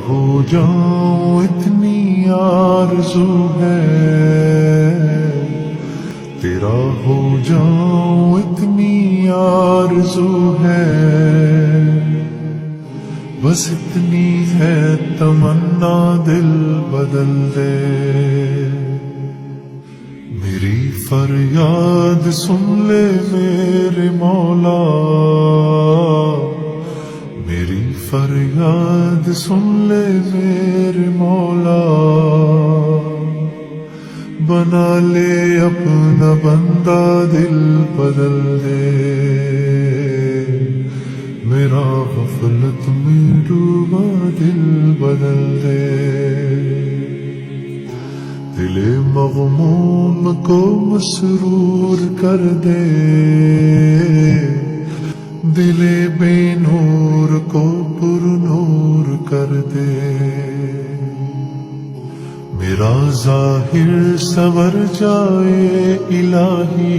ہو جاؤں اتنی آرزو ہے، تیرا ہو جاؤں اتنی آرزو ہے، بس اتنی ہے تمنا دل بدل دے، میری فریاد سن لے میرے مولا، میری فریاد سن لے میرے مولا، بنا لے اپنا بندہ دل بدل دے، میرا غفلت میں ڈوبا دل بدل دے، دل مغموم کو مسرور کر دے، دل بے نور کو پر نور کر دے، میرا ظاہر سنور جائے الہی،